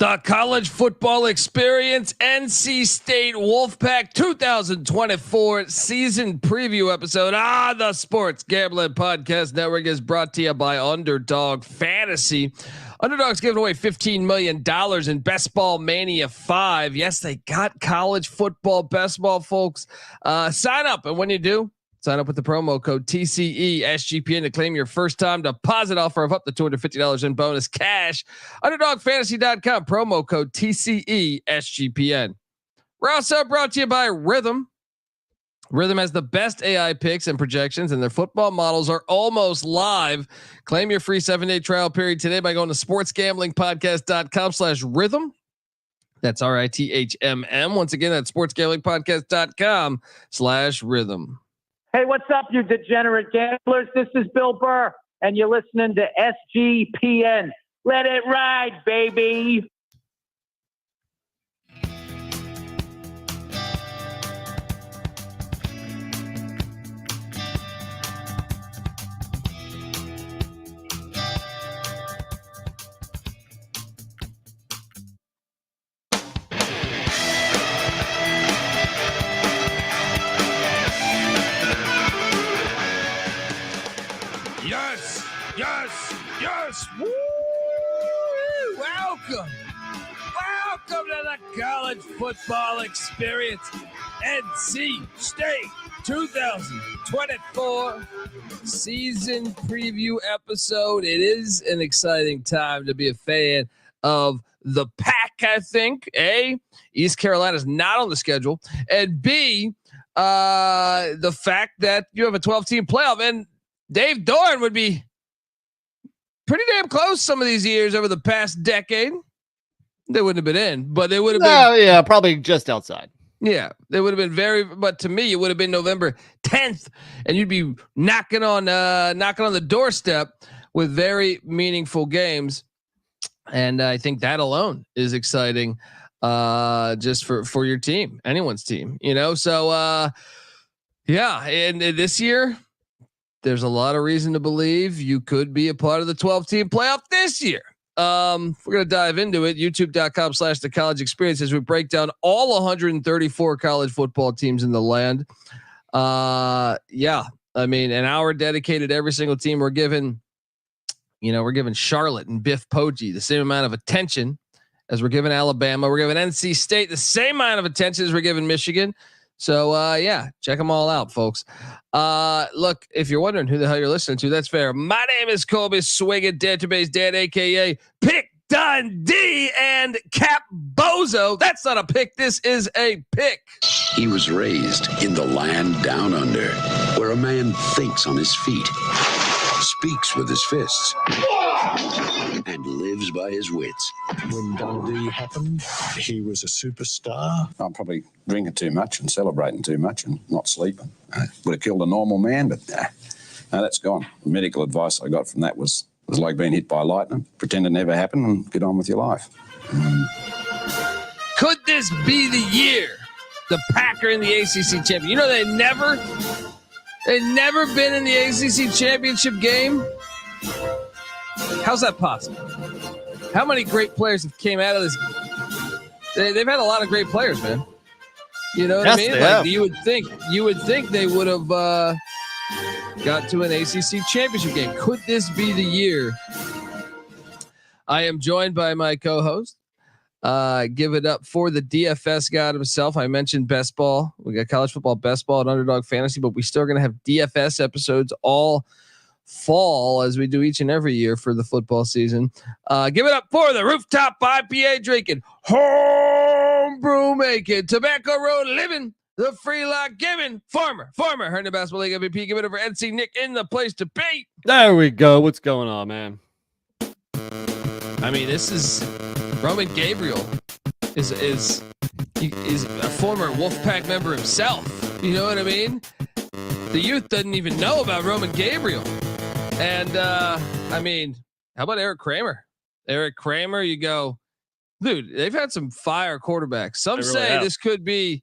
The college football experience, NC State Wolfpack 2024 season preview episode on the Sports Gambling Podcast Network is brought to you by Underdog Fantasy. Underdog's giving away $15 million in Best Ball Mania 5. Yes, they got college football best ball, folks. Sign up, and when you do, sign up with the promo code TCESGPN to claim your first time deposit offer of up to $250 in bonus cash. UnderdogFantasy.com, promo code TCESGPN. We're also brought to you by Rhythm. Rhythm has the best AI picks and projections, and their football models are almost live. Claim your free 7-day trial period today by going to sportsgamblingpodcast.com/rhythm. That's RITHMM. Once again, that's sportsgamblingpodcast.com/rhythm. Hey, what's up, you degenerate gamblers? This is Bill Burr, and you're listening to SGPN. Let it ride, baby. Yes. Woo! Welcome to the college football experience. NC State 2024 season preview episode. It is an exciting time to be a fan of the Pack, I think. A, East Carolina's not on the schedule, and B, the fact that you have a 12-team playoff, and Dave Doeren would be pretty damn close some of these years over the past decade. They wouldn't have been in, but they would have been. Yeah, probably just outside. Yeah, they would have been but to me, it would have been November 10th, and you'd be knocking on the doorstep with very meaningful games. And I think that alone is exciting, just for your team, anyone's team, So, yeah, and this year, there's a lot of reason to believe you could be a part of the 12-team playoff this year. We're going to dive into it. YouTube.com/the college experience as we break down all 134 college football teams in the land. Yeah, I mean, an hour dedicated to every single team. We're giving Charlotte and Biff Poggi the same amount of attention as we're giving Alabama. We're giving NC State the same amount of attention as we're giving Michigan. So, yeah, check them all out, folks. Look, if you're wondering who the hell you're listening to, that's fair. My name is Colby Swinging Database Dan, a.k.a. Pick Dundee and Cap Bozo. That's not a pick. This is a pick. He was raised in the land down under, where a man thinks on his feet, speaks with his fists, and lives by his wits. When Dundee happened, he was a superstar. I'm probably drinking too much and celebrating too much and not sleeping. Would have killed a normal man, but no, that's gone. The medical advice I got from that was like being hit by lightning. Pretend it never happened and get on with your life. Could this be the year the Packer in the ACC champion? You know, they've never been in the ACC championship game. How's that possible? How many great players have came out of this? They've had a lot of great players, man. You know what I mean? Like you would think they would have got to an ACC championship game. Could this be the year? I am joined by my co-host. Give it up for the DFS god himself. I mentioned best ball. We got college football best ball and Underdog Fantasy, but we still are going to have DFS episodes all fall as we do each and every year for the football season. Give it up for the rooftop IPA drinking, homebrew making, tobacco road living, the free lock giving, farmer, Herndon Basketball League MVP. Give it up for NC Nick in the place to be. There we go. What's going on, man? I mean, this is Roman Gabriel is a former Wolfpack member himself. You know what I mean? The youth doesn't even know about Roman Gabriel. And, I mean, how about Eric Kramer? You go, dude, they've had some fire quarterbacks. Some say this could be,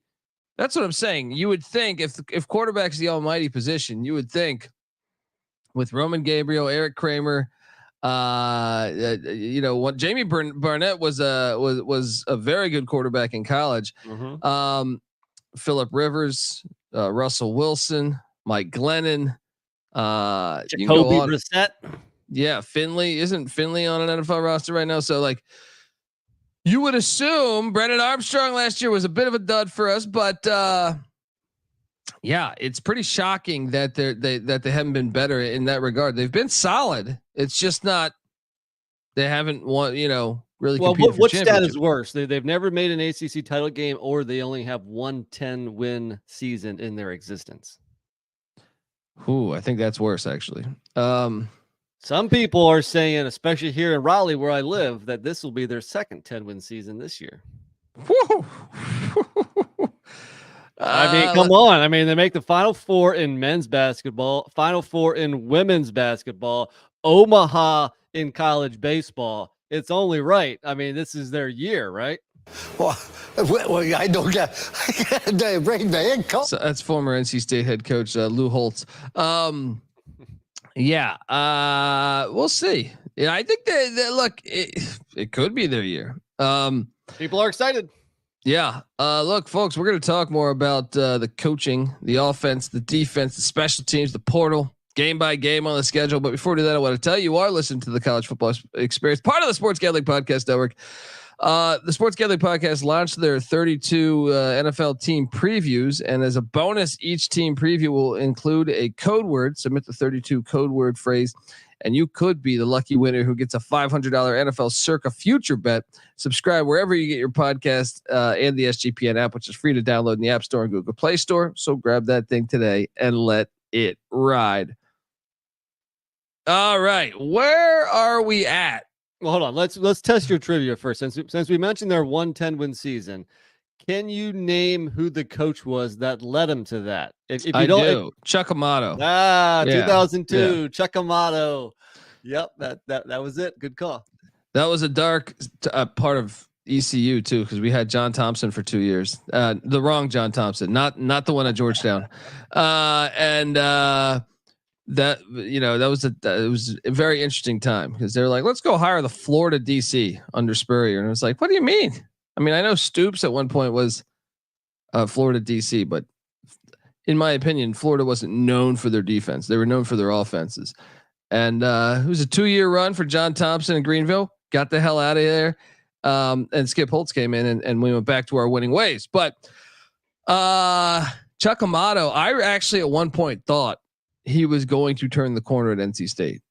that's what I'm saying. You would think if quarterback's the almighty position, you would think with Roman Gabriel, Eric Kramer, What Jamie Barnett was a very good quarterback in college. Mm-hmm. Phillip Rivers, Russell Wilson, Mike Glennon, Jacoby Brissett. Yeah, Finley. Isn't Finley on an NFL roster right now? So like, you would assume Brennan Armstrong last year was a bit of a dud for us, but yeah, it's pretty shocking that they haven't been better in that regard. They've been solid. It's just not. They haven't won. Really. Well, what stat is worse? They've never made an ACC title game, or they only have 1 10-win season in their existence. Ooh, I think that's worse actually. Some people are saying, especially here in Raleigh, where I live, that this will be their second 10-win season this year. I mean, come on. I mean, they make the Final Four in men's basketball, Final Four in women's basketball, Omaha in college baseball. It's only right. I mean, this is their year, right? Well, I don't get break the head coach. So that's former NC State head coach Lou Holtz. Yeah, we'll see. Yeah, I think that look, it could be their year. People are excited. Yeah. Look, folks, we're going to talk more about the coaching, the offense, the defense, the special teams, the portal, game by game on the schedule. But before we do that, I want to tell you are listening to the College Football Experience, part of the Sports Gambling Podcast Network. The Sports Gambling Podcast launched their 32 NFL team previews, and as a bonus, each team preview will include a code word. Submit the 32 code word phrase, and you could be the lucky winner who gets a $500 NFL Circa future bet. Subscribe wherever you get your podcast and the SGPN app, which is free to download in the App Store and Google Play Store. So grab that thing today and let it ride. All right, where are we at? Well, hold on. Let's test your trivia first. Since we mentioned their 1 10-win season, can you name who the coach was that led him to that? If you don't, Chuck Amato. 2002, Chuck Amato. Yep, that was it. Good call. That was a dark part of ECU too, because we had John Thompson for 2 years. The wrong John Thompson, not the one at Georgetown, that it was a very interesting time because they're like, let's go hire the Florida DC under Spurrier, and it was like, what do you mean? I mean, I know Stoops at one point was Florida DC, but in my opinion, Florida wasn't known for their defense. They were known for their offenses. And it was a 2-year run for John Thompson in Greenville. Got the hell out of there. And Skip Holtz came in and we went back to our winning ways. But Chuck Amato, I actually at one point thought he was going to turn the corner at NC State.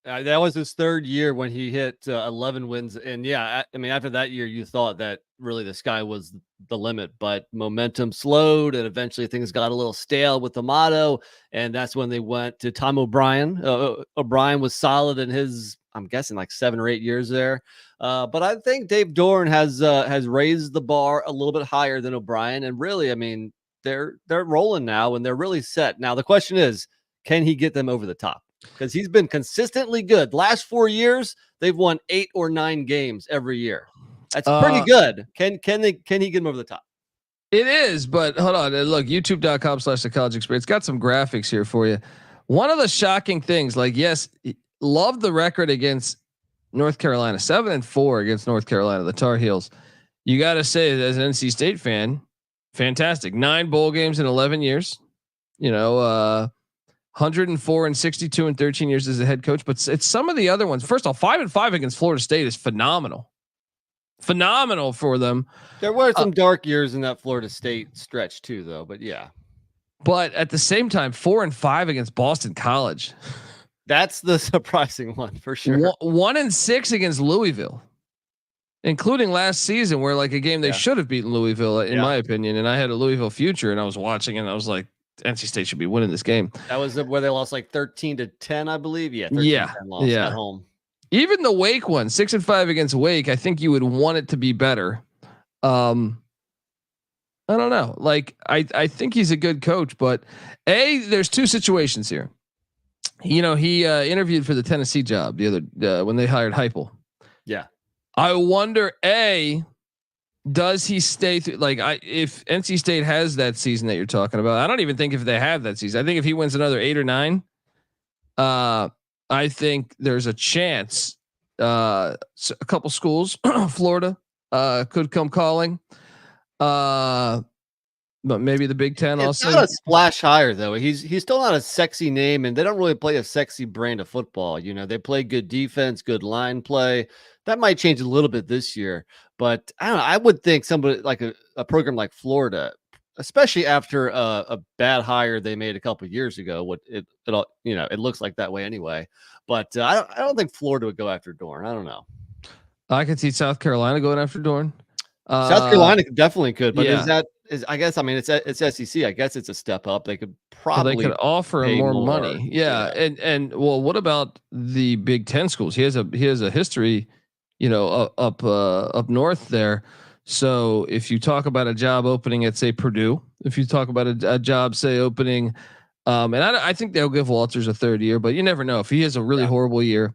That was his 3rd year when he hit 11 wins. And yeah, I mean, after that year, you thought that really the sky was the limit, but momentum slowed and eventually things got a little stale with Amato. And that's when they went to Tom O'Brien. O'Brien was solid in his, I'm guessing, like 7 or 8 years there. But I think Dave Doeren has raised the bar a little bit higher than O'Brien. And really, I mean, they're rolling now and they're really set. Now, the question is, can he get them over the top? Because he's been consistently good. Last 4 years, they've won 8 or 9 games every year. That's pretty good. Can he get them over the top? It is, but hold on. Look, youtube.com/the college experience. Got some graphics here for you. One of the shocking things, like, yes, love the record against North Carolina, 7-4 against North Carolina, the Tar Heels. You got to say, as an NC State fan, fantastic. 9 bowl games in 11 years. 104 and 62 and 13 years as a head coach, but it's some of the other ones. First off, 5-5 against Florida State is phenomenal for them. There were some dark years in that Florida State stretch too, though. But yeah, but at the same time, 4-5 against Boston College. That's the surprising one for sure. 1-6 against Louisville, including last season, where like a game they should have beaten Louisville, in my opinion. And I had a Louisville future, and I was watching, and I was like, NC State should be winning this game. That was where they lost like 13-10, I believe. Yeah. 13-10 loss at home. Even the Wake one, 6-5 against Wake. I think you would want it to be better. I don't know. Like, I think he's a good coach, but there's 2 situations here. He interviewed for the Tennessee job the other when they hired Heupel. Yeah. I wonder, does he stay through? Like, if NC State has that season that you're talking about, I don't even think if they have that season. I think if he wins another 8 or 9, I I think there's a chance a couple schools, Florida, could come calling. But maybe the Big Ten it's also. not a splash higher though. He's still not a sexy name, and they don't really play a sexy brand of football. You know, they play good defense, good line play. That might change a little bit this year, but I don't know. I would think somebody like a program like Florida, especially after a bad hire they made a couple of years ago. It looks like that way anyway. But I don't think Florida would go after Doeren. I don't know. I could see South Carolina going after Doeren. South Carolina definitely could, but yeah. I guess it's SEC. I guess it's a step up. They could probably they could offer him more money. Yeah. And well, what about the Big Ten schools? He has a history, up north there. So if you talk about a job opening at say Purdue, if you talk about a job say opening, and I think they'll give Walters a third year, but you never know if he has a really horrible year.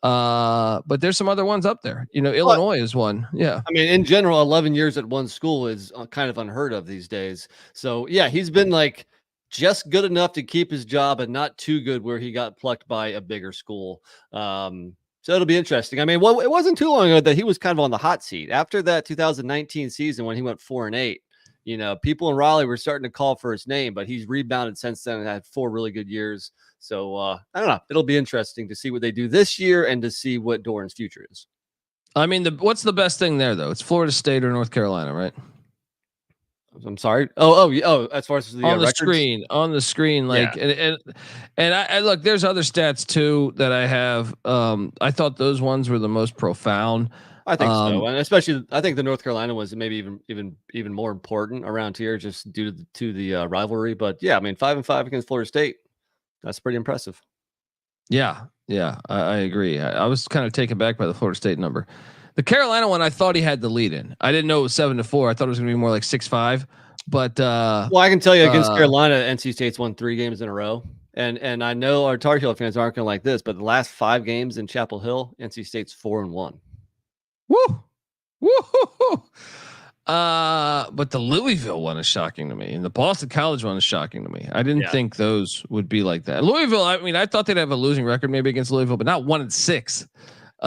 But there's some other ones up there. Illinois is one. Yeah. I mean, in general, 11 years at one school is kind of unheard of these days. So yeah, he's been like just good enough to keep his job and not too good where he got plucked by a bigger school. So it'll be interesting. I mean, well, it wasn't too long ago that he was kind of on the hot seat after that 2019 season when he went 4-8. People in Raleigh were starting to call for his name, but he's rebounded since then and had 4 really good years. So I don't know. It'll be interesting to see what they do this year and to see what Doeren's future is. I mean, what's the best thing there though? It's Florida State or North Carolina, right? I'm sorry. Oh, as far as the on the records? screen, like, yeah. and I look, there's other stats too that I have. I thought those ones were the most profound. I think so, and especially I think the North Carolina was maybe even more important around here just due to the rivalry. But yeah, I mean, 5-5 against Florida State, that's pretty impressive. Yeah, I agree. I was kind of taken back by the Florida State number. The Carolina one, I thought he had the lead in. I didn't know it was 7-4. I thought it was going to be more like 6-5. But well, I can tell you against Carolina, NC State's won 3 games in a row. And I know our Tar Heel fans aren't going to like this, but the last 5 games in Chapel Hill, NC State's 4-1. Woo! But the Louisville one is shocking to me, and the Boston College one is shocking to me. I didn't think those would be like that. Louisville, I mean, I thought they'd have a losing record maybe against Louisville, but not 1-6.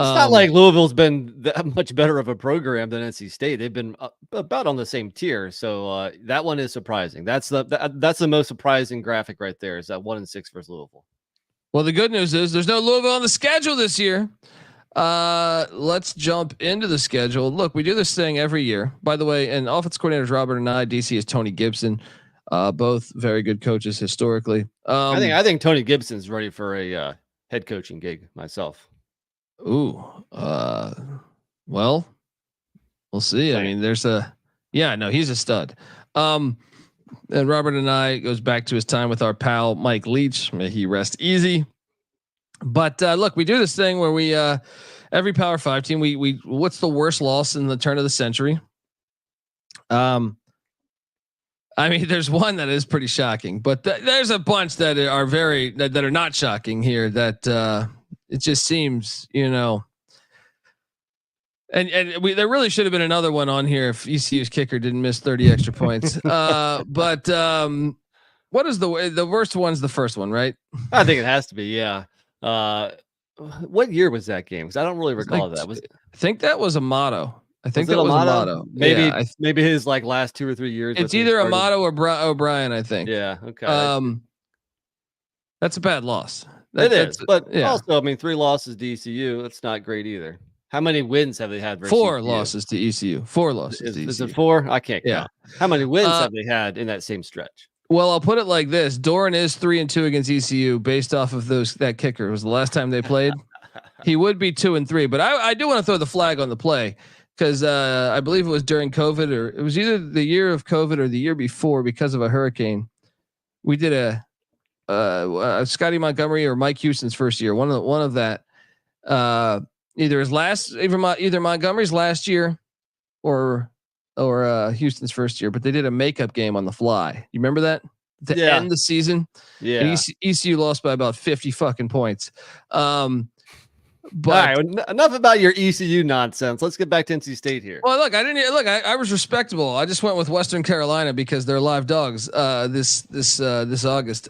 It's not like Louisville's been that much better of a program than NC State. They've been about on the same tier, so that one is surprising. That's the most surprising graphic right there. Is that 1-6 versus Louisville? Well, the good news is there's no Louisville on the schedule this year. Let's jump into the schedule. Look, we do this thing every year. By the way, and offense coordinators Robert and I, DC is Tony Gibson, both very good coaches historically. I think Tony Gibson's ready for a head coaching gig myself. Ooh, well, we'll see. I mean, he's a stud. And Robert and I goes back to his time with our pal Mike Leach. May he rest easy. But look, we do this thing where we every Power 5 team we what's the worst loss in the turn of the century? I mean, there's one that is pretty shocking, but there's a bunch that are that are not shocking here. That it just seems, and there really should have been another one on here if ECU's kicker didn't miss 30 extra points. But what is the worst one's the first one, right? I think it has to be, yeah. What year was that game? Because I don't really recall that. I think that was Amato. I think that was Amato. Maybe his like last 2 or 3 years. It's either Amato or O'Brien, I think. Yeah. Okay. That's a bad loss. It is, but also, I mean, 3 losses to ECU. That's not great either. How many wins have they had? 4 losses to ECU. 4 losses. Is it 4? I can't count. How many wins have they had in that same stretch? Well, I'll put it like this: Doeren is 3-2 against ECU based off of that kicker. It was the last time they played. He would be 2-3, but I do want to throw the flag on the play because I believe it was during COVID, or it was either the year of COVID or the year before because of a hurricane. We did a Scotty Montgomery or Mike Houston's first year. One of that. Either Montgomery's last year or Houston's first year, but they did a makeup game on the fly. You remember that? To end the season? Yeah. ECU lost by about 50 fucking points. But all right, enough about your ECU nonsense. Let's get back to NC State here. Well, look, I was respectable. I just went with Western Carolina because they're live dogs this August.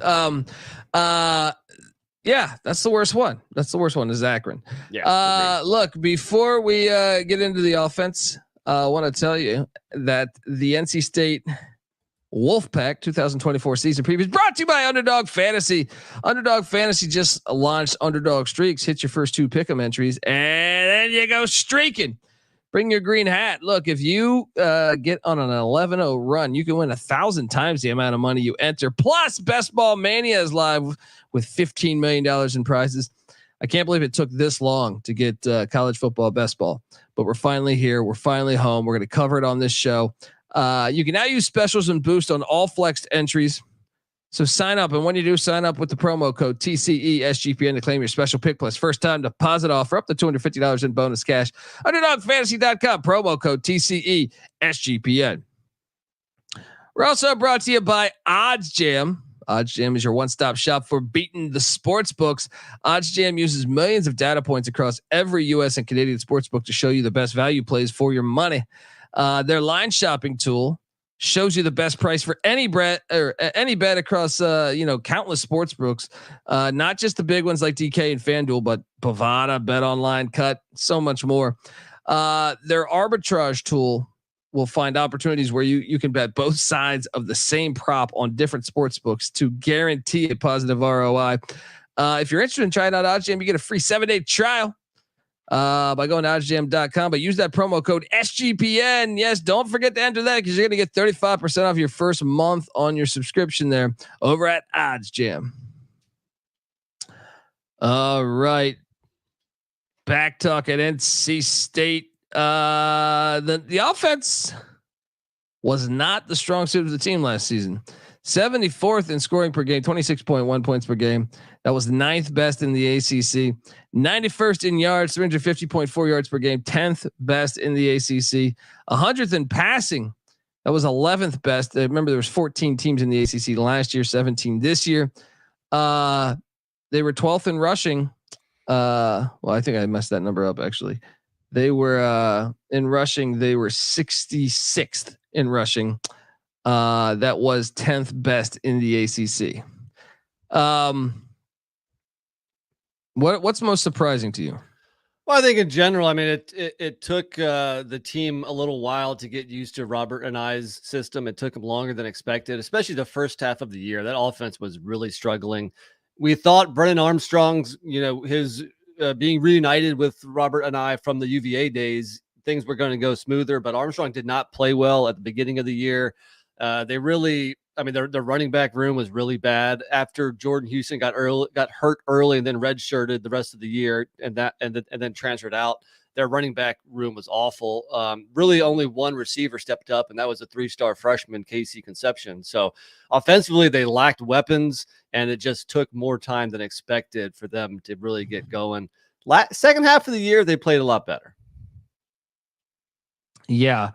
Yeah, that's the worst one. That's the worst one is Akron. Yeah. Look, before we get into the offense, I want to tell you that the NC State Wolfpack 2024 season preview is brought to you by Underdog Fantasy. Underdog Fantasy just launched Underdog Streaks. Hit your first 2 pick'em entries, and then you go streaking. Bring your green hat. Look, if you get on an 11-0 run, you can win 1,000 times the amount of money you enter. Plus, Best Ball Mania is live with $15 million in prizes. I can't believe it took this long to get college football best ball, but we're finally here. We're finally home. We're going to cover it on this show. You can now use specials and boost on all flexed entries. So sign up. And when you do, sign up with the promo code TCESGPN to claim your special pick plus first time deposit offer up to $250 in bonus cash. UnderdogFantasy.com, promo code TCESGPN. We're also brought to you by Odds Jam. Odds Jam is your one-stop shop for beating the sports books. Odds Jam uses millions of data points across every U.S. and Canadian sports book to show you the best value plays for your money. Their line shopping tool shows you the best price for any bet across countless sports books, not just the big ones like DK and FanDuel, but Bovada, Bet Online, Cut, so much more. Their arbitrage tool will find opportunities where you can bet both sides of the same prop on different sports books to guarantee a positive ROI. If you're interested in trying out OddsJam, you get a free 7-day trial by going to oddsjam.com, but use that promo code SGPN. Yes, don't forget to enter that because you're going to get 35% off your first month on your subscription there over at OddsJam. All right. Back talk at NC State. The offense was not the strong suit of the team last season. 74th in scoring per game, 26.1 points per game. That was 9th best in the ACC. 91st in yards, 350.4 yards per game, 10th best in the ACC. 100th in passing. That was 11th best. Remember, there was 14 teams in the ACC last year, 17 this year. They were 12th in rushing. Well, I think I messed that number up actually. They were in rushing. They were 66th in rushing. That was 10th best in the ACC. What's most surprising to you? Well, I think in general, I mean, it took the team a little while to get used to Robert and I's system. It took them longer than expected, especially the first half of the year. That offense was really struggling. We thought Brennan Armstrong's, his being reunited with Robert and I from the UVA days, things were going to go smoother, but Armstrong did not play well at the beginning of the year. Their running back room was really bad after Jordan Houston got hurt early and then redshirted the rest of the year and then transferred out. Their running back room was awful. Really only one receiver stepped up, and that was a 3-star freshman, Casey Concepcion. So offensively, they lacked weapons, and it just took more time than expected for them to really get going. Second half of the year, they played a lot better. Yeah.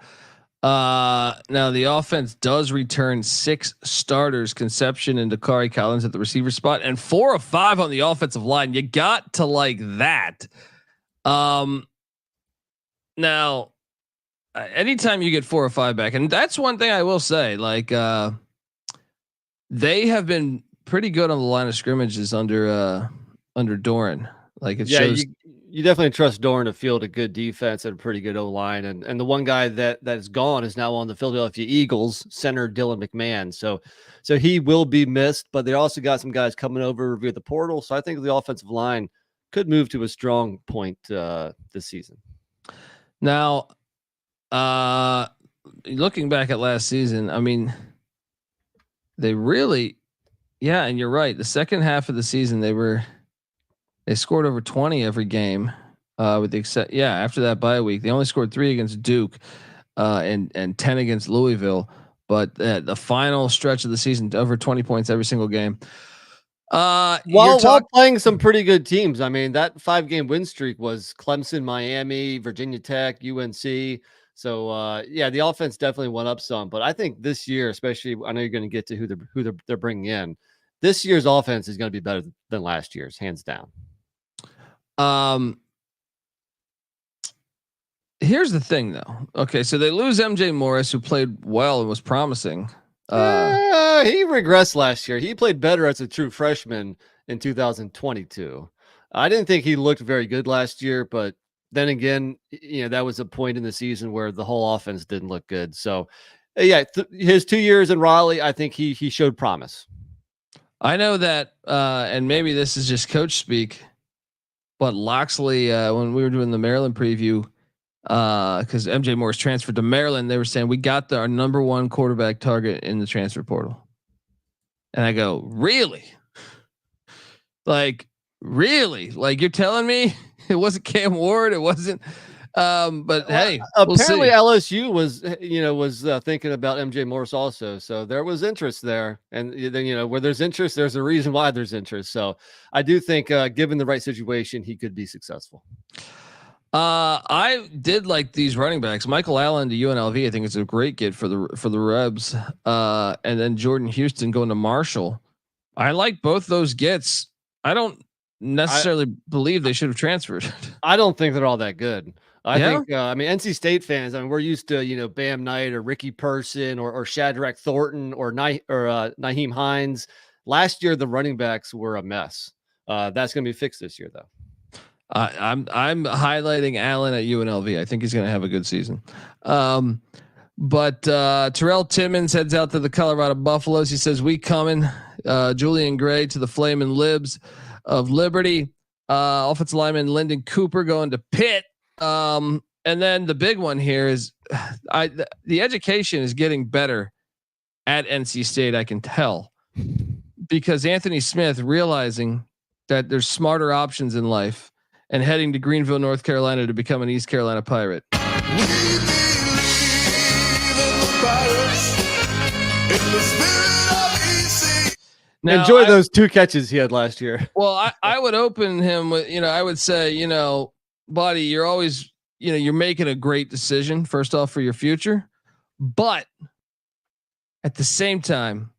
Now the offense does return 6 starters, Concepcion and Dacari Collins at the receiver spot, and 4 of 5 on the offensive line. You got to like that. Now, anytime you get 4 or 5 back, and that's one thing I will say, like, they have been pretty good on the line of scrimmages under Doeren. Like it shows. You definitely trust Doeren to field a good defense and a pretty good O-line. And the one guy that is gone is now on the Philadelphia Eagles, center Dylan McMahon. So he will be missed, but they also got some guys coming over via the portal. So I think the offensive line could move to a strong point this season. Now, looking back at last season, I mean, they really, yeah, and you're right. The second half of the season, they scored over 20 every game, with the except, after that bye week, they only scored 3 against Duke, and 10 against Louisville. But the final stretch of the season, over 20 points every single game. While playing some pretty good teams. I mean, that 5-game win streak was Clemson, Miami, Virginia Tech, UNC. So the offense definitely went up some. But I think this year, especially, I know you're going to get to who they're bringing in. This year's offense is going to be better than last year's, hands down. Here's the thing, though. Okay, so they lose MJ Morris, who played well and was promising. He regressed last year. He played better as a true freshman, in 2022. I didn't think he looked very good last year, but then again, that was a point in the season where the whole offense didn't look good. So, yeah, his 2 years in Raleigh, I think he showed promise. I know that, and maybe this is just coach speak, but Loxley, when we were doing the Maryland preview, because MJ Morris transferred to Maryland, they were saying we got our number one quarterback target in the transfer portal. And I go, really? Like, really? Like, you're telling me it wasn't Cam Ward? It wasn't. But hey, apparently LSU was thinking about MJ Morris also. So there was interest there. And then, where there's interest, there's a reason why there's interest. So I do think, given the right situation, he could be successful. I did like these running backs. Michael Allen to UNLV, I think it's a great get for the Rebs. And then Jordan Houston going to Marshall. I like both those gets. I don't necessarily believe they should have transferred. I don't think they're all that good. I think, NC State fans, we're used to, Bam Knight or Ricky Person or Shadrack Thornton or Naheem Hines. Last year, the running backs were a mess. That's going to be fixed this year, though. I'm highlighting Allen at UNLV. I think he's going to have a good season. But Terrell Timmons heads out to the Colorado Buffaloes. He says, we coming. Julian Gray to the Flamin' Libs of Liberty. Offensive lineman Lyndon Cooper going to Pitt. And then the big one here is the education is getting better at NC State. I can tell, because Anthony Smith realizing that there's smarter options in life and heading to Greenville, North Carolina to become an East Carolina Pirate. Now, enjoy those 2 catches he had last year. Well, I would open him with, I would say, buddy, you're always, you're making a great decision, first off, for your future. But at the same time,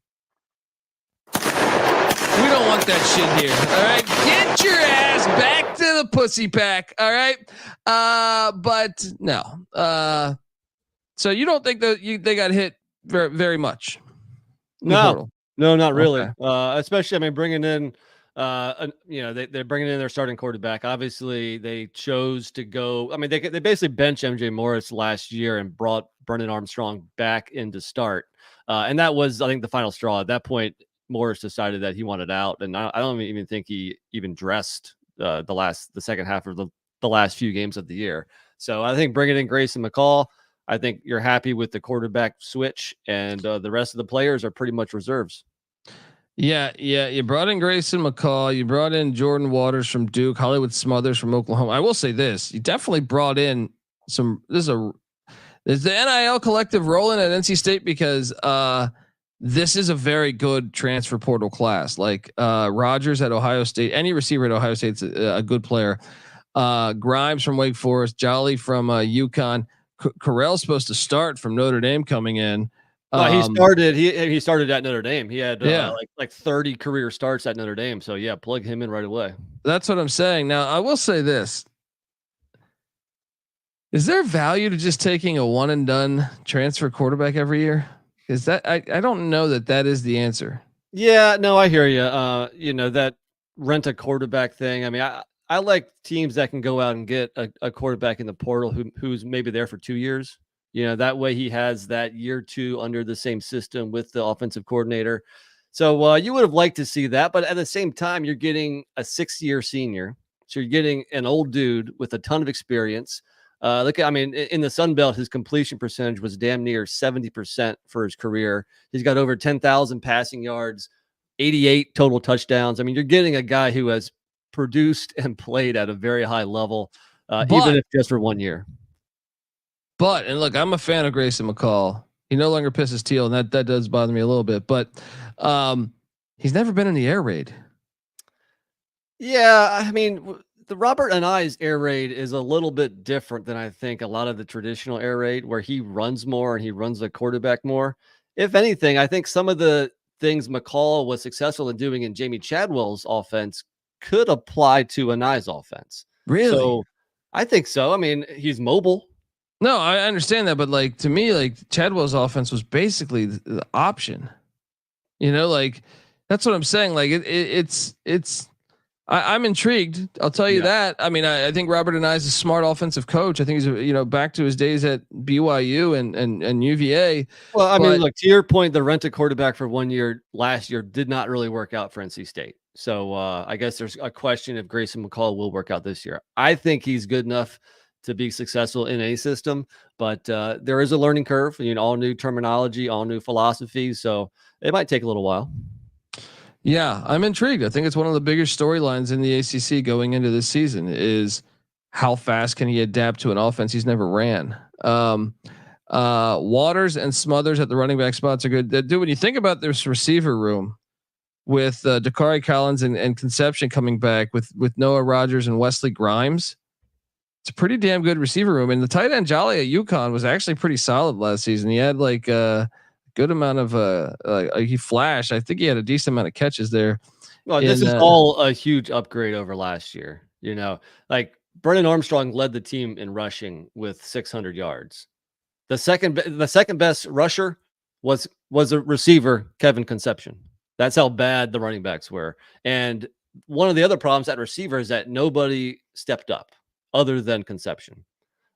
we don't want that shit here. All right. Get your ass back to the pussy pack. All right. But no. So you don't think that they got hit very, very much? No, not really. Okay. Especially, bringing in, they're bringing in their starting quarterback. Obviously, they chose to go. They basically benched MJ Morris last year and brought Brennan Armstrong back in to start. And that was, I think, the final straw. At that point, Morris decided that he wanted out, and I don't even think he even dressed the second half of the last few games of the year. So I think bringing in Grayson McCall, I think you're happy with the quarterback switch, and the rest of the players are pretty much reserves. Yeah. You brought in Grayson McCall. You brought in Jordan Waters from Duke, Hollywood Smothers from Oklahoma. I will say this: you definitely brought in some. Is the NIL collective rolling at NC State, because this is a very good transfer portal class. Like Rogers at Ohio State, any receiver at Ohio State's a good player. Grimes from Wake Forest, Joly from UConn. Carell's supposed to start from Notre Dame coming in. He started at Notre Dame. He had like 30 career starts at Notre Dame. So yeah, plug him in right away. That's what I'm saying. Now I will say this: is there value to just taking a one and done transfer quarterback every year? Is that I don't know that is the answer. Yeah, no, I hear you. That rent a quarterback thing. I like teams that can go out and get a quarterback in the portal who's maybe there for 2 years. That way he has that year 2 under the same system with the offensive coordinator. So you would have liked to see that, but at the same time, you're getting a 6-year senior. So you're getting an old dude with a ton of experience. In the Sun Belt, his completion percentage was damn near 70% for his career. He's got over 10,000 passing yards, 88 total touchdowns. You're getting a guy who has produced and played at a very high level, even if just for 1 year. And look, I'm a fan of Grayson McCall. He no longer pisses teal, and that does bother me a little bit. But he's never been in the air raid. Yeah, the Robert Ani's air raid is a little bit different than I think a lot of the traditional air raid, where he runs more and he runs the quarterback more. If anything, I think some of the things McCall was successful in doing in Jamie Chadwell's offense could apply to Ani's offense. Really? So I think so. He's mobile. No, I understand that, but to me, Chadwell's offense was basically the option. That's That's what I'm saying. Like it's. I'm intrigued. I'll tell you that. I mean, I think Robert Anae is a smart offensive coach. I think he's back to his days at BYU and UVA. Well, I mean, look, to your point, the rent a quarterback for 1 year last year did not really work out for NC State. So I guess there's a question if Grayson McCall will work out this year. I think he's good enough to be successful in a system, but there is a learning curve, all new terminology, all new philosophies. So it might take a little while. Yeah, I'm intrigued. I think it's one of the biggest storylines in the ACC going into this season is how fast can he adapt to an offense he's never ran. Waters and Smothers at the running back spots are good. Dude, when you think about this receiver room with Dacari Collins and Concepcion coming back with Noah Rogers and Wesley Grimes, it's a pretty damn good receiver room. And the tight end Joly at UConn was actually pretty solid last season. He had like good amount of he flashed. I think he had a decent amount of catches there. Well, this is all a huge upgrade over last year. Like Brennan Armstrong led the team in rushing with 600 yards. The second best rusher was a receiver, Kevin Concepcion. That's how bad the running backs were. And one of the other problems at receiver is that nobody stepped up other than Concepcion.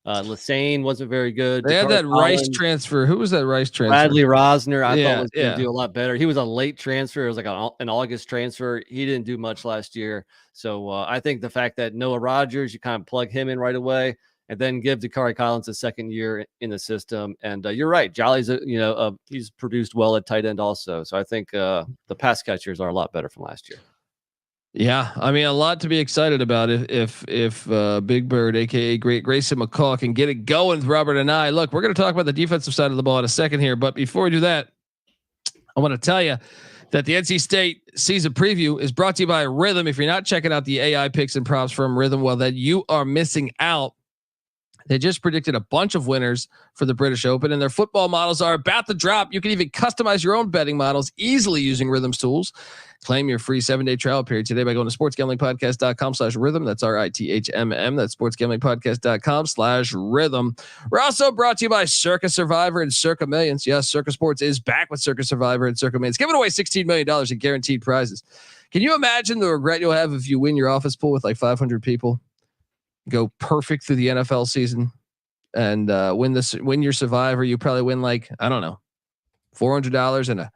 Lassane wasn't very good. They had that Collins, Rice transfer. Who was that Rice transfer? Bradley Rosner. I thought was going to do a lot better. He was a late transfer. It was like an August transfer. He didn't do much last year. So I think the fact that Noah Rogers, you kind of plug him in right away, and then give Dacari Collins a second year in the system. And you're right, Jolly's he's produced well at tight end also. So I think the pass catchers are a lot better from last year. Yeah, I mean, a lot to be excited about if Big Bird, aka Great Grayson McCall, can get it going with Robert Anae. Look, we're going to talk about the defensive side of the ball in a second here, but before we do that, I want to tell you that the NC State season preview is brought to you by Rhythm. If you're not checking out the AI picks and props from Rhythm, well, then you are missing out. They just predicted a bunch of winners for the British Open, and their football models are about to drop. You can even customize your own betting models easily using Rhythm's tools. Claim your free 7-day trial period today by going to sportsgamblingpodcast.com/rhythm. That's RITHMM. That's sportsgamblingpodcast.com/rhythm. We're also brought to you by Circa Survivor and Circa Millions. Yes, Circa Sports is back with Circa Survivor and Circa Millions, giving away $16 million in guaranteed prizes. Can you imagine the regret you'll have if you win your office pool with like 500 people? Go perfect through the NFL season and win your Survivor. You probably win like, I don't know, $400 and a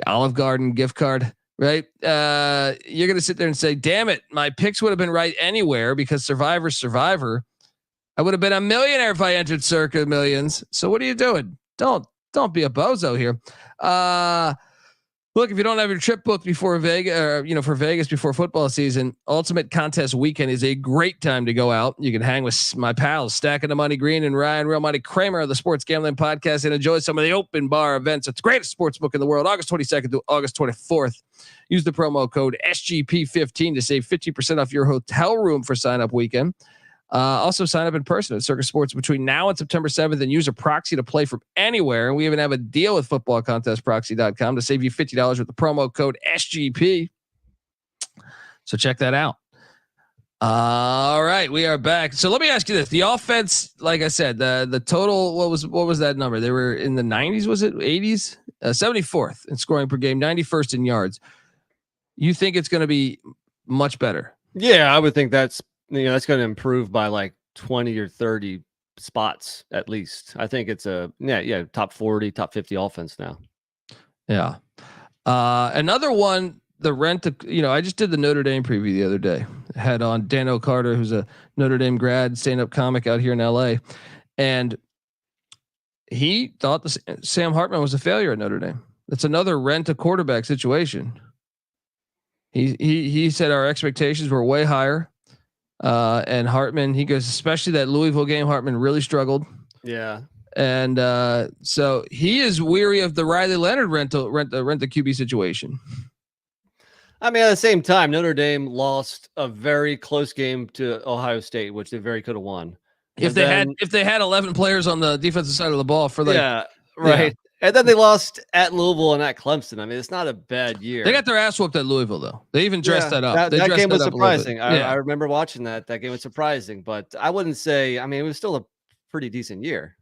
Olive Garden gift card, right? You're going to sit there and say, damn it, my picks would have been right anywhere because Survivor. I would have been a millionaire if I entered Circa Millions. So what are you doing? Don't be a bozo here. Look, if you don't have your trip booked before Vegas, or for Vegas before football season, Ultimate Contest Weekend is a great time to go out. You can hang with my pals, Stacking the Money Green and Ryan Real Money Kramer of the Sports Gambling Podcast, and enjoy some of the open bar events. It's the greatest sports book in the world, August 22nd to August 24th. Use the promo code SGP15 to save 50% off your hotel room for sign up weekend. Also sign up in person at Circa Sports between now and September 7th and use a proxy to play from anywhere. And we even have a deal with footballcontestproxy.com to save you $50 with the promo code SGP. So check that out. All right, we are back. So let me ask you this. The offense, like I said, the total, what was that number? They were in the 90s, was it? 80s? 74th in scoring per game, 91st in yards. You think it's going to be much better? Yeah, I would think that's going to improve by like 20 or 30 spots at least. I think it's top 40, top 50 offense now. Yeah. Another one, I just did the Notre Dame preview the other day. Had on Dano Carter, who's a Notre Dame grad, stand-up comic out here in LA. And he thought Sam Hartman was a failure at Notre Dame. That's another rent a quarterback situation. He said our expectations were way higher. And Hartman, he goes, especially that Louisville game, Hartman really struggled. Yeah. And so he is weary of the Riley Leonard rent the QB situation. I mean, at the same time, Notre Dame lost a very close game to Ohio State, which they very could have won. If they had 11 players on the defensive side of the ball for right. Yeah. And then they lost at Louisville and at Clemson. I mean, it's not a bad year. They got their ass whooped at Louisville, though. They even dressed that up. That game was surprising. I remember watching that. That game was surprising, but I wouldn't say. I mean, it was still a pretty decent year.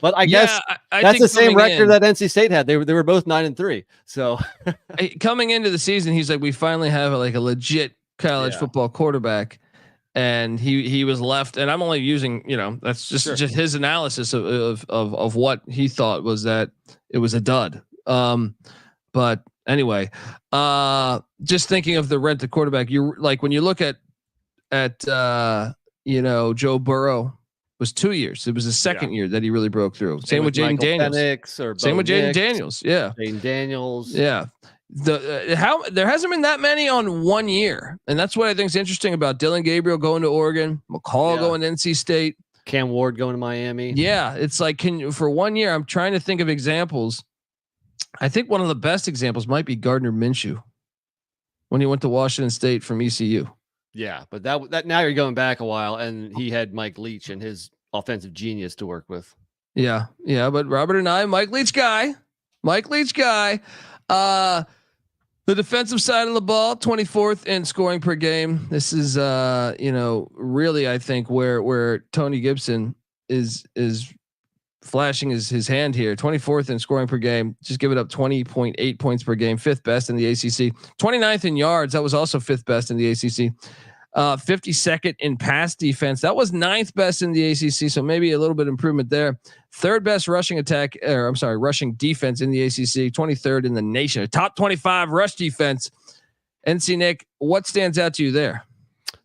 But I guess I that's think the same record in, that NC State had. They were both 9-3. So coming into the season, he's like, we finally have like a legit college football quarterback, and he was left. And I'm only using, that's just his analysis of what he thought was that it was a dud. But anyway, just thinking of the rent to quarterback, you like when you look at Joe Burrow was 2 years. It was the second year that he really broke through. Same with Jaden Daniels. Same with Jaden Daniels. Yeah. Jaden Daniels. Yeah. There hasn't been that many on 1 year. And that's what I think is interesting about Dylan Gabriel going to Oregon, McCall going to NC State, Cam Ward going to Miami. Yeah. It's like, for 1 year, I'm trying to think of examples. I think one of the best examples might be Gardner Minshew when he went to Washington State from ECU. Yeah, but that now you're going back a while, and he had Mike Leach and his offensive genius to work with. Yeah, but Robert and I, Mike Leach guy. The defensive side of the ball, 24th in scoring per game. This is really I think where Tony Gibson is flashing his hand here. 24th in scoring per game. Just give it up 20.8 points per game. 5th best in the ACC. 29th in yards. That was also 5th best in the ACC. 52nd in pass defense. That was 9th best in the ACC. So maybe a little bit improvement there. 3rd best rushing rushing defense in the ACC. 23rd in the nation. Top 25 rush defense. NC Nick, what stands out to you there?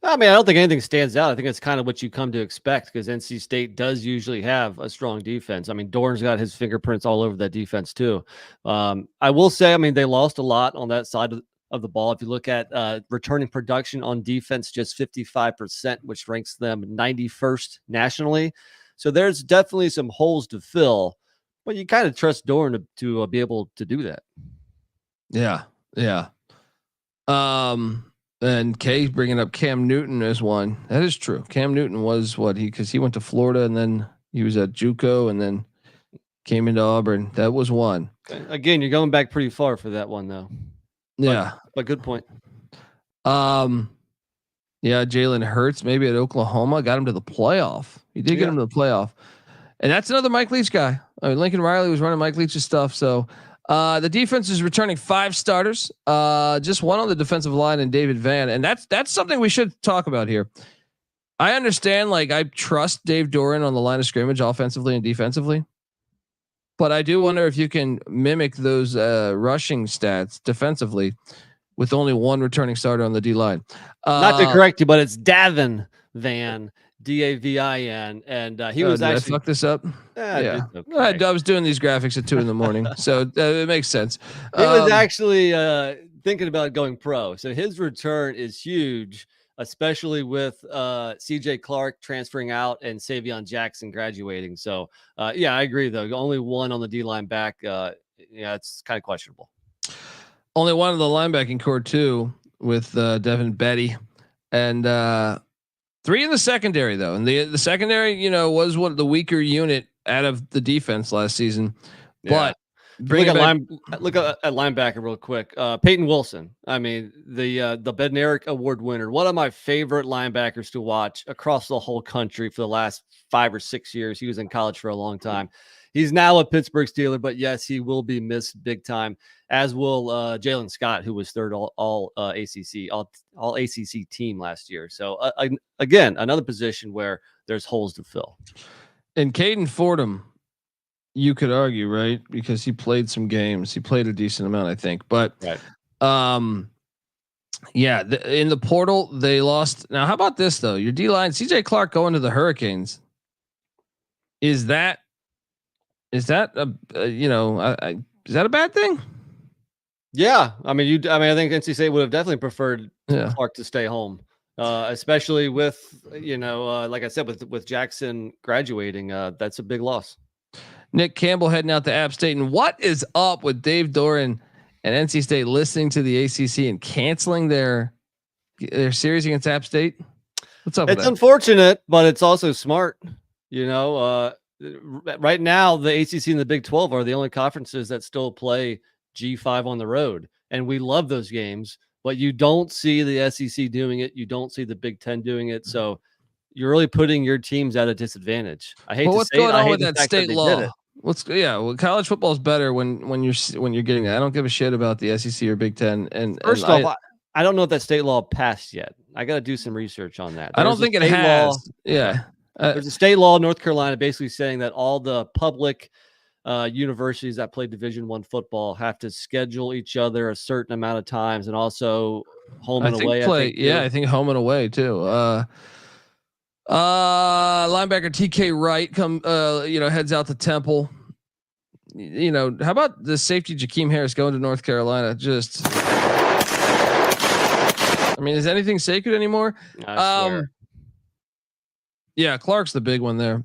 I mean, I don't think anything stands out. I think it's kind of what you come to expect because NC State does usually have a strong defense. I mean, Doeren's got his fingerprints all over that defense too. I will say, I mean, they lost a lot on that side of the ball. If you look at returning production on defense, just 55%, which ranks them 91st nationally. So there's definitely some holes to fill, but you kind of trust Doeren to be able to do that. Yeah. And Kay bringing up Cam Newton as one. That is true. Cam Newton was because he went to Florida and then he was at JUCO and then came into Auburn. That was one. Again, you're going back pretty far for that one though. But good point. Jalen Hurts maybe at Oklahoma got him to the playoff. He did get him to the playoff, and that's another Mike Leach guy. I mean, Lincoln Riley was running Mike Leach's stuff. So the defense is returning 5 starters, just one on the defensive line, and David Vann, and that's something we should talk about here. I understand, I trust Dave Doeren on the line of scrimmage, offensively and defensively. But I do wonder if you can mimic those rushing stats defensively with only one returning starter on the D line. Not to correct you, but it's Davin Van, Davin, and he was actually. Did I fuck this up? Yeah, okay. I was doing these graphics at 2 a.m, so it makes sense. He was actually thinking about going pro, so his return is huge. Especially with CJ Clark transferring out and Savion Jackson graduating. So, I agree, though. Only one on the D-line back. It's kind of questionable. Only one of the linebacking core, too, with Devin Betty. And 3 in the secondary, though. And the secondary, was one of the weaker unit out of the defense last season. Yeah. But look at linebacker real quick. Peyton Wilson. I mean, the Bednarik Award winner. One of my favorite linebackers to watch across the whole country for the last 5 or 6 years. He was in college for a long time. He's now a Pittsburgh Steeler, but yes, he will be missed big time, as will Jalen Scott, who was 3rd all ACC team last year. So again, another position where there's holes to fill. And Caden Fordham, you could argue, right? Because he played some games. He played a decent amount, I think. But in the portal, they lost. Now, how about this, though? Your D-line, CJ Clark going to the Hurricanes. Is that a bad thing? Yeah. I think NC State would have definitely preferred Clark to stay home. Especially with, like I said, with Jackson graduating, that's a big loss. Nick Campbell heading out to App State. And what is up with Dave Doeren and NC State listening to the ACC and canceling their series against App State? What's up with that? It's unfortunate, but it's also smart. Right now, the ACC and the Big 12 are the only conferences that still play G5 on the road. And we love those games, but you don't see the SEC doing it. You don't see the Big 10 doing it. So you're really putting your teams at a disadvantage. I hate to what's say going it. I on hate with the that fact state they law? did it. Well, college football is better when you're getting that. I don't give a shit about the SEC or Big Ten. And First off, I don't know if that state law passed yet. I got to do some research on that. I don't think it has. There's a state law in North Carolina basically saying that all the public universities that play Division I football have to schedule each other a certain amount of times, and also home and away. I think home and away too. Linebacker TK Wright heads out to Temple. How about the safety Jakeem Harris going to North Carolina? Is anything sacred anymore? I swear. Yeah, Clark's the big one there.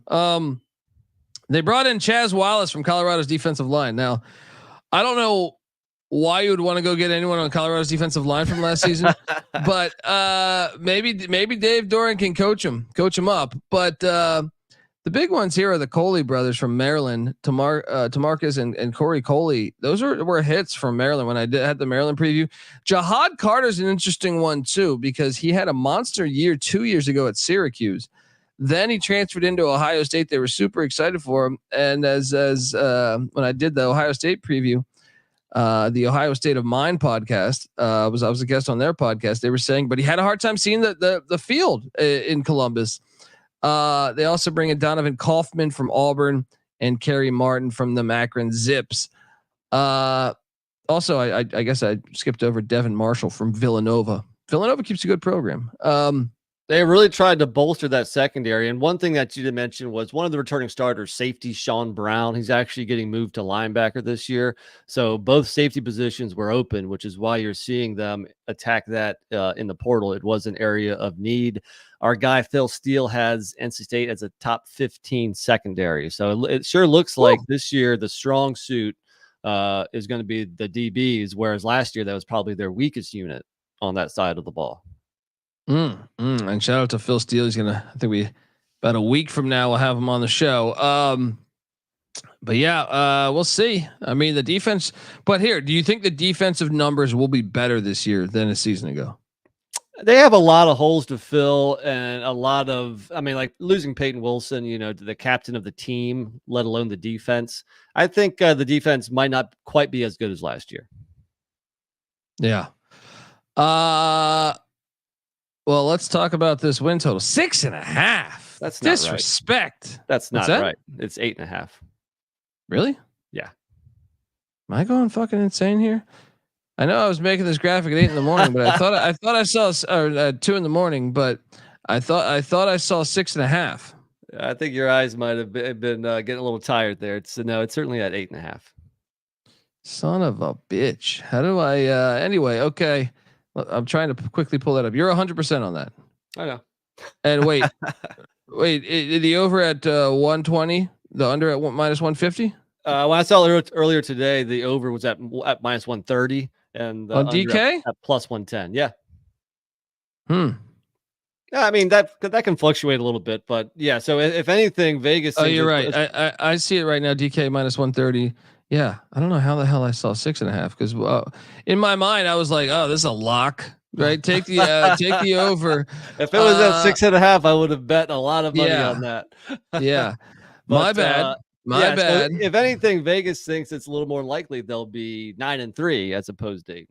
They brought in Chaz Wallace from Colorado's defensive line. Now, I don't know why you would want to go get anyone on Colorado's defensive line from last season, but maybe Dave Doeren can coach him up. But the big ones here are the Coley brothers from Maryland, Tamarcus and Corey Coley. Those were hits from Maryland when I had the Maryland preview. Jahad Carter's an interesting one too, because he had a monster year 2 years ago at Syracuse. Then he transferred into Ohio State. They were super excited for him. And as when I did the Ohio State preview, the Ohio State of Mind podcast, I was a guest on their podcast. They were saying, but he had a hard time seeing the field in Columbus. They also bring in Donovan Kaufman from Auburn and Kerry Martin from the Akron Zips. Also, I guess I skipped over Devin Marshall from Villanova. Villanova keeps a good program. They really tried to bolster that secondary. And one thing that you did mention was one of the returning starters, safety Sean Brown. He's actually getting moved to linebacker this year. So both safety positions were open, which is why you're seeing them attack that in the portal. It was an area of need. Our guy, Phil Steele, has NC State as a top 15 secondary. So it sure looks like this year the strong suit is going to be the DBs, whereas last year that was probably their weakest unit on that side of the ball. And shout out to Phil Steele. He's I think about a week from now, we'll have him on the show. But yeah, we'll see. I mean, the defense, but here, do you think the defensive numbers will be better this year than a season ago? They have a lot of holes to fill and a lot of, like losing Peyton Wilson, the captain of the team, let alone the defense. I think the defense might not quite be as good as last year. Yeah. Well, let's talk about this win total. 6.5. That's not disrespect. Right. That's not right. It's 8.5. Really? Yeah. Am I going fucking insane here? I know I was making this graphic at 8 a.m, but I thought I saw 2 a.m, but I thought I saw 6.5. I think your eyes might have been getting a little tired there. It's certainly at 8.5. Son of a bitch. How do I? Anyway, okay. I'm trying to quickly pull that up. You're 100% on that. I know. And wait, the over at 120, the under at minus 150. When I saw earlier today, the over was at minus 130, and on DK at plus 110. Yeah. Yeah, I mean that can fluctuate a little bit, but yeah. So if anything, Vegas. Oh, you're right. I see it right now. DK minus 130. Yeah, I don't know how the hell I saw 6.5 because in my mind I was like, oh, this is a lock, right? Take the over. If it was at 6.5, I would have bet a lot of money on that. Yeah, my bad. My bad. So if anything, Vegas thinks it's a little more likely they'll be 9-3 as opposed to 8-4.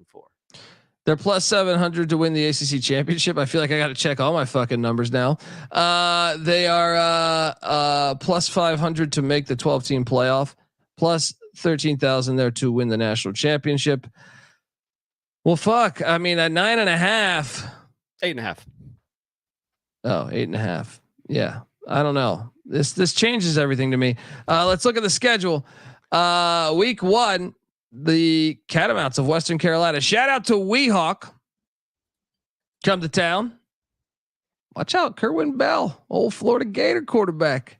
They're plus 700 to win the ACC championship. I feel like I got to check all my fucking numbers now. They are plus 500 to make the 12-team playoff, plus 13,000 there to win the national championship. Well, fuck. I mean, at 9.5, 8.5. Oh, 8.5. Yeah. I don't know. This changes everything to me. Let's look at the schedule. Week 1, the Catamounts of Western Carolina. Shout out to Weehawk. Come to town. Watch out, Kerwin Bell, old Florida Gator quarterback.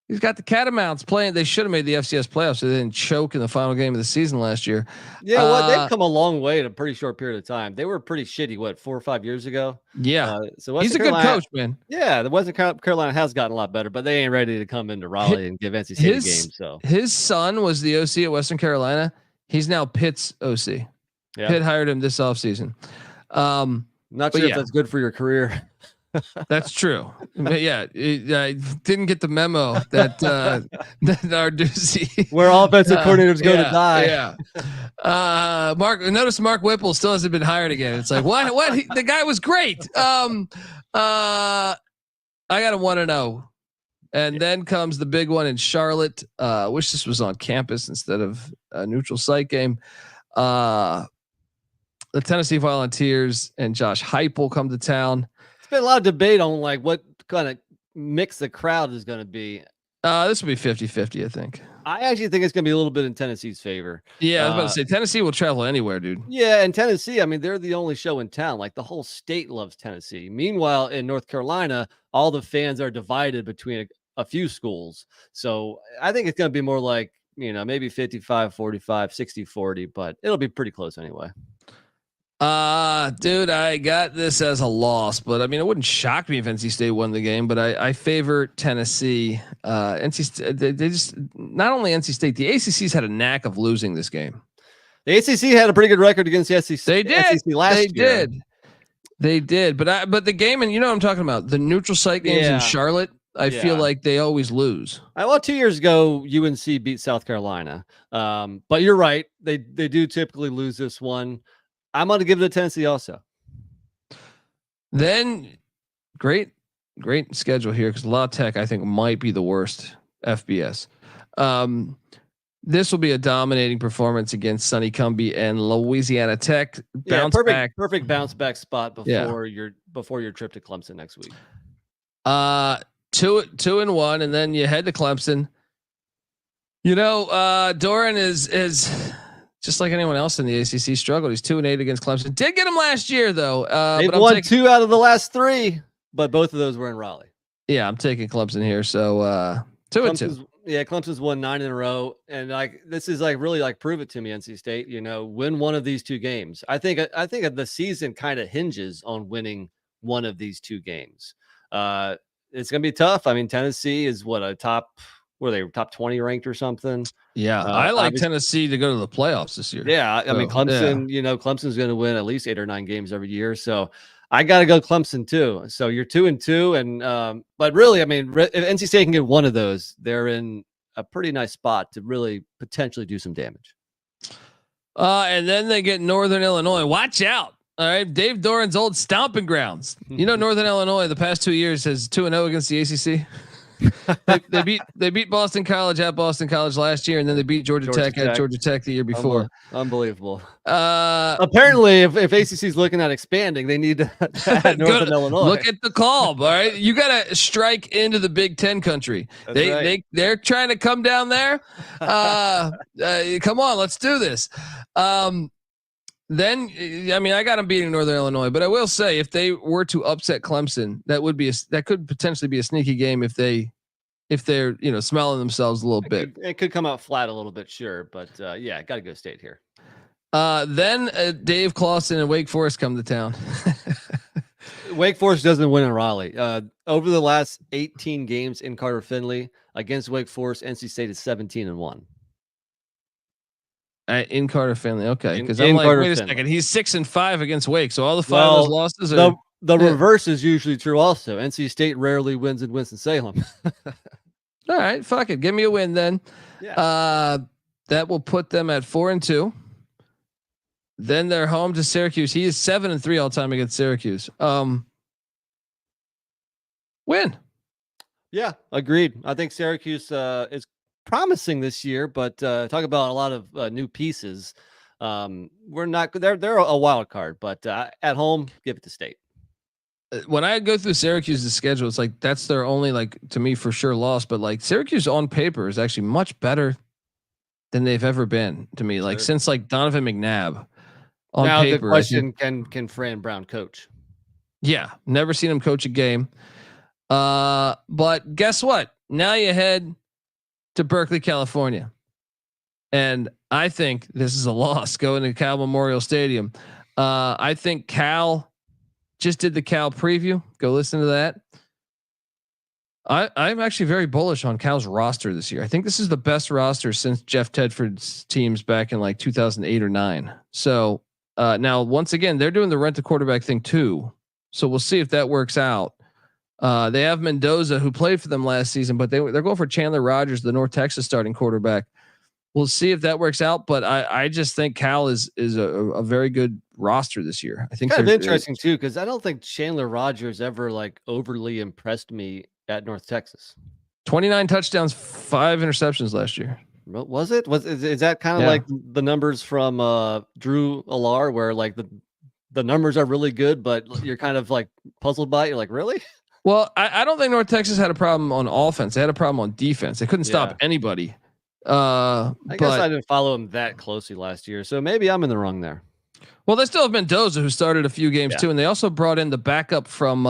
He's got the Catamounts playing. They should have made the FCS playoffs so they didn't choke in the final game of the season last year. Yeah, well, they've come a long way in a pretty short period of time. They were pretty shitty, 4 or 5 years ago? Yeah. So he's a good coach, man. Yeah, the Western Carolina has gotten a lot better, but they ain't ready to come into Raleigh and give NC State a game. So his son was the OC at Western Carolina. He's now Pitt's OC. Yeah. Pitt hired him this offseason. Not sure if that's good for your career. That's true. But yeah, I didn't get the memo that that our Deucey, where offensive coordinators go to die. Yeah. Notice Mark Whipple still hasn't been hired again. It's like what? The guy was great. I got a 1-0, and then comes the big one in Charlotte. Wish this was on campus instead of a neutral site game. The Tennessee Volunteers and Josh Heupel come to town. Been a lot of debate on like what kind of mix the crowd is going to be. This will be 50-50, I think. I actually think it's going to be a little bit in Tennessee's favor. Yeah, I was about to say Tennessee will travel anywhere, dude. Yeah, and Tennessee, I mean, they're the only show in town. Like the whole state loves Tennessee. Meanwhile, in North Carolina, all the fans are divided between a few schools. So I think it's going to be more like, maybe 55-45, 60-40, but it'll be pretty close anyway. Dude, I got this as a loss, but I mean, it wouldn't shock me if NC State won the game, but I favor Tennessee. NC State, they just, not only NC State, the ACC's had a knack of losing this game. The ACC had a pretty good record against the SEC. They did. SEC last year. They did. But the game, and you know what I'm talking about, the neutral site games in Charlotte, I feel like they always lose. Well, 2 years ago, UNC beat South Carolina. But you're right. They do typically lose this one. I'm going to give it to Tennessee also. Then great schedule here because La Tech, I think, might be the worst FBS. This will be a dominating performance against Sonny Cumbie and Louisiana Tech. Perfect bounce back spot before your trip to Clemson next week. 2-1, and then you head to Clemson. Doeren is just like anyone else in the ACC struggled. He's 2-8 against Clemson. Did get him last year though. They've won 2 out of the last 3, but both of those were in Raleigh. Yeah, I'm taking Clemson here. So 2-2. Yeah, Clemson's won 9 in a row, and this is really prove it to me, NC State. Win one of these 2 games. I think the season kind of hinges on winning one of these 2 games. It's gonna be tough. I mean, Tennessee is top 20 ranked or something. Yeah, I like Tennessee to go to the playoffs this year. Yeah, I mean Clemson. Clemson's going to win at least 8 or 9 games every year. So I got to go Clemson too. So you're 2-2, and but really, I mean, if NC State can get one of those, they're in a pretty nice spot to really potentially do some damage. And then they get Northern Illinois. Watch out! All right, Dave Doeren's old stomping grounds. Northern Illinois the past 2 years has 2-0 against the ACC. they beat Boston College at Boston College last year, and then they beat Georgia Tech at Georgia Tech the year before. Unbelievable. Apparently, if ACC is looking at expanding, they need to add Northern Illinois. Look at the call. All right, you got to strike into the Big Ten country. They're trying to come down there. Come on, let's do this. Then, I mean, I got them beating Northern Illinois, but I will say if they were to upset Clemson, that could potentially be a sneaky game if they're smelling themselves a little bit. It could come out flat a little bit, sure, but got to go State here. Then Dave Clawson and Wake Forest come to town. Wake Forest doesn't win in Raleigh. Over the last 18 games in Carter Finley against Wake Forest, NC State is 17-1. In Carter Finley, okay. Because I'm like, wait a second, he's 6-5 against Wake, so all the 5 of those losses are the reverse is usually true. Also, NC State rarely wins in Winston-Salem. All right, fuck it, give me a win then. Yeah. That will put them at 4-2. Then they're home to Syracuse. He is 7-3 all time against Syracuse. Win. Yeah, agreed. I think Syracuse is promising this year, but talk about a lot of new pieces. We're not. They're a wild card, but at home, give it to State. When I go through Syracuse's schedule, it's like that's their only to me for sure loss. But Syracuse on paper is actually much better than they've ever been to me. Since Donovan McNabb. On now paper, the question: can Fran Brown coach? Yeah, never seen him coach a game. But guess what? Now you head to Berkeley, California. And I think this is a loss going to Cal Memorial Stadium. I think Cal just did the Cal preview. Go listen to that. I'm actually very bullish on Cal's roster this year. I think this is the best roster since Jeff Tedford's teams back in 2008 or 9. So now once again, they're doing the rent a quarterback thing too. So we'll see if that works out. They have Mendoza, who played for them last season, but they're going for Chandler Rogers, the North Texas starting quarterback. We'll see if that works out, but I just think Cal is a very good roster this year. I think kind of interesting too, because I don't think Chandler Rogers ever like overly impressed me at North Texas. 29 touchdowns, 5 interceptions last year. Was it? Is that kind of like the numbers from Drew Alar, where like the numbers are really good, but you're kind of like puzzled by it? You're like, really? Well, I don't think North Texas had a problem on offense. They had a problem on defense. They couldn't stop anybody. I guess I didn't follow him that closely last year, so maybe I'm in the wrong there. Well, they still have Mendoza, who started a few games too, and they also brought in the backup from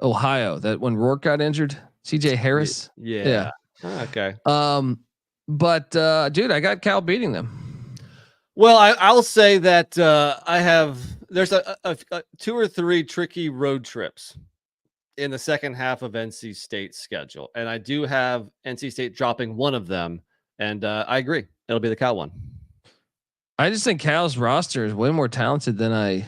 Ohio. That when Rourke got injured, CJ Harris. Yeah. Okay. But dude, I got Cal beating them. Well, I'll say that there's a 2 or 3 tricky road trips in the second half of NC State's schedule, and I do have NC State dropping one of them, and I agree, it'll be the Cal one. I just think Cal's roster is way more talented than I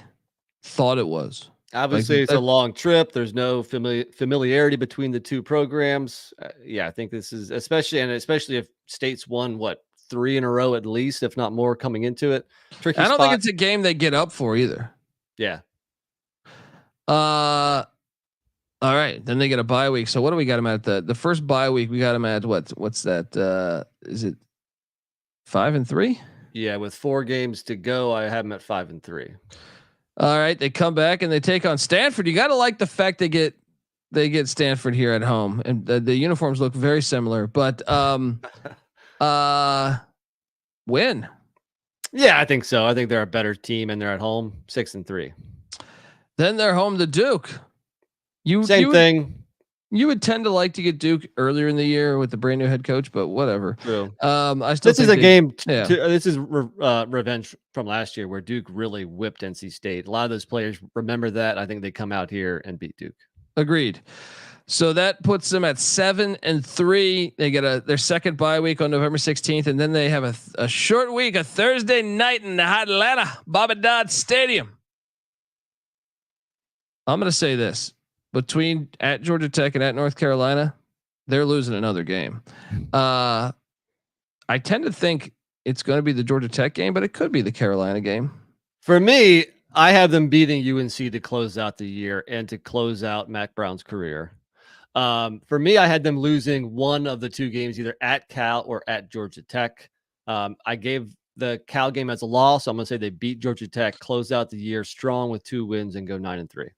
thought it was. Obviously, it's a long trip. There's no familiarity between the two programs. I think this is especially if State's won 3 in a row at least, if not more, coming into it. Tricky. I don't think it's a game they get up for either. Yeah. All right, then they get a bye week. So what do we got them at? The first bye week we got them at what's that? Is it 5-3? Yeah, with 4 games to go, I have them at 5-3. All right, they come back and they take on Stanford. You got to like the fact they get Stanford here at home, and the uniforms look very similar. But win. Yeah, I think so. I think they're a better team, and they're at home 6-3. Then they're home to Duke. Same thing. You would tend to like to get Duke earlier in the year with the brand new head coach, but whatever. True. This is a game. This is revenge from last year where Duke really whipped NC State. A lot of those players remember that. I think they come out here and beat Duke. Agreed. So that puts them at 7-3. They get their second bye week on November 16th, and then they have a short week, a Thursday night in Atlanta, Bobby Dodd Stadium. I'm going to say this. Between at Georgia Tech and at North Carolina, they're losing another game. I tend to think it's going to be the Georgia Tech game, but it could be the Carolina game. For me, I have them beating UNC to close out the year and to close out Mac Brown's career. For me, I had them losing one of the 2 games, either at Cal or at Georgia Tech. I gave the Cal game as a loss, so I'm going to say they beat Georgia Tech, close out the year strong with 2 wins, and go 9-3.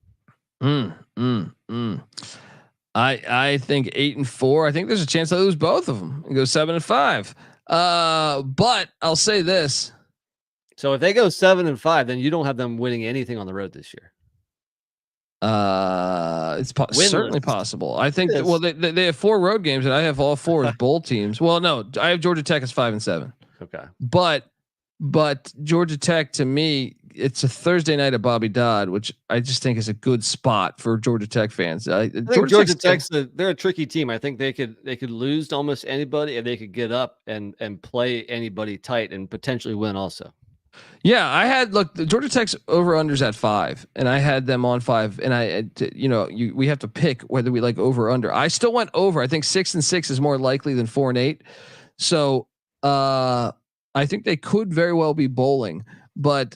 I think 8-4. I think there's a chance they lose both of them and go 7-5. But I'll say this. So if they go 7-5, then you don't have them winning anything on the road this year. It's certainly possible. I think they have 4 road games, and I have all 4 as bowl teams. Well, no, I have Georgia Tech as 5-7. Okay, but Georgia Tech, to me, it's a Thursday night at Bobby Dodd, which I just think is a good spot for Georgia Tech fans. I think Georgia Tech's they're a tricky team. I think they could lose to almost anybody, and they could get up and play anybody tight and potentially win also. Yeah, the Georgia Tech's over unders at 5, and I had them on 5, and we have to pick whether we like over or under. I still went over. I think 6-6 is more likely than 4-8. So I think they could very well be bowling, but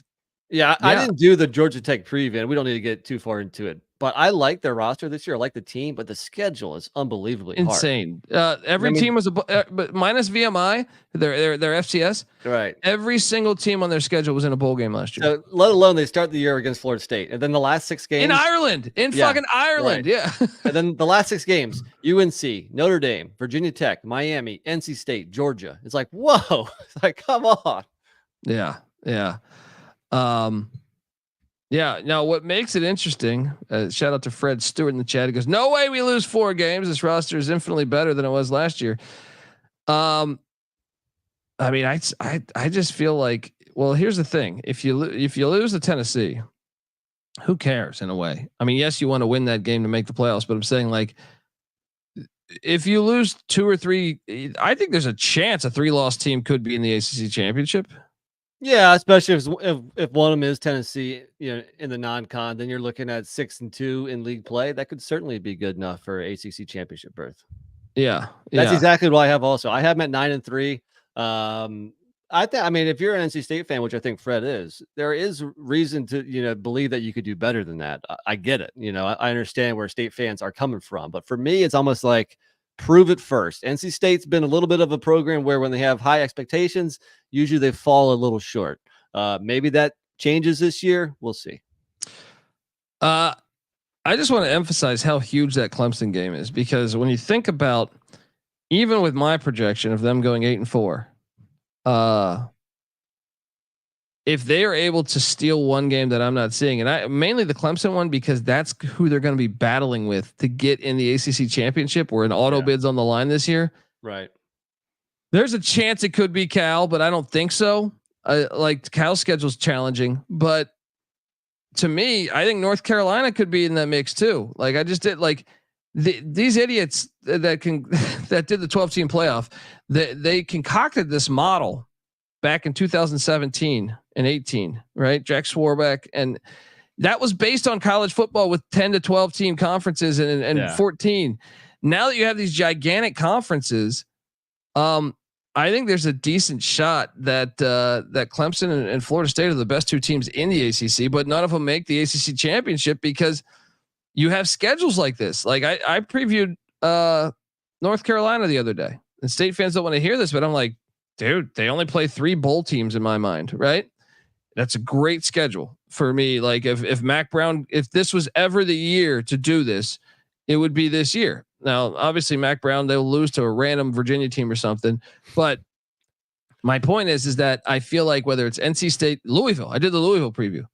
I didn't do the Georgia Tech preview, and we don't need to get too far into it. But I like their roster this year. I like the team, but the schedule is unbelievably insane. Every team was but minus VMI, their FCS. Right. Every single team on their schedule was in a bowl game last year. So, let alone they start the year against Florida State, and then the last 6 games in Ireland, fucking Ireland, right. And then the last 6 games: UNC, Notre Dame, Virginia Tech, Miami, NC State, Georgia. It's like, whoa! It's like, come on. Yeah. Now what makes it interesting, shout out to Fred Stewart in the chat. He goes, no way we lose 4 games. This roster is infinitely better than it was last year. I mean, I just feel like, well, here's the thing. If you lose to Tennessee, who cares in a way? I mean, yes, you want to win that game to make the playoffs, but I'm saying, like, if you lose 2 or 3, I think there's a chance a 3-loss team could be in the ACC championship. Yeah, especially if one of them is Tennessee, in the non-con, then you're looking at 6-2 in league play. That could certainly be good enough for ACC championship berth. Yeah, That's exactly what I have. Also, I have them at 9-3. I mean, if you're an NC State fan, which I think Fred is, there is reason to believe that you could do better than that. I get it. I understand where State fans are coming from, but for me, it's almost like prove it first. NC State's been a little bit of a program where when they have high expectations, usually they fall a little short. Maybe that changes this year. We'll see. I just want to emphasize how huge that Clemson game is, because when you think about, even with my projection of them going 8-4, if they are able to steal one game that I'm not seeing, and I mainly the Clemson one, because that's who they're going to be battling with to get in the ACC championship, where an auto bid's on the line this year. Right. There's a chance it could be Cal, but I don't think so. Like Cal's schedule's challenging, but to me, I think North Carolina could be in that mix too. Like I just did these idiots that did the 12-team playoff, they concocted this model back in 2017 and 18, right? Jack Swarbeck, and that was based on college football with 10 to 12 team conferences and 14. Now that you have these gigantic conferences, I think there's a decent shot that that Clemson and Florida State are the best two teams in the ACC, but none of them make the ACC championship because you have schedules like this. Like I previewed North Carolina the other day, and State fans don't want to hear this, but I'm like, dude, they only play 3 bowl teams in my mind, right? That's a great schedule for me. Like if Mac Brown, if this was ever the year to do this, it would be this year. Now, obviously Mac Brown, they'll lose to a random Virginia team or something. But my point is that I feel like whether it's NC State, Louisville, I did the Louisville preview.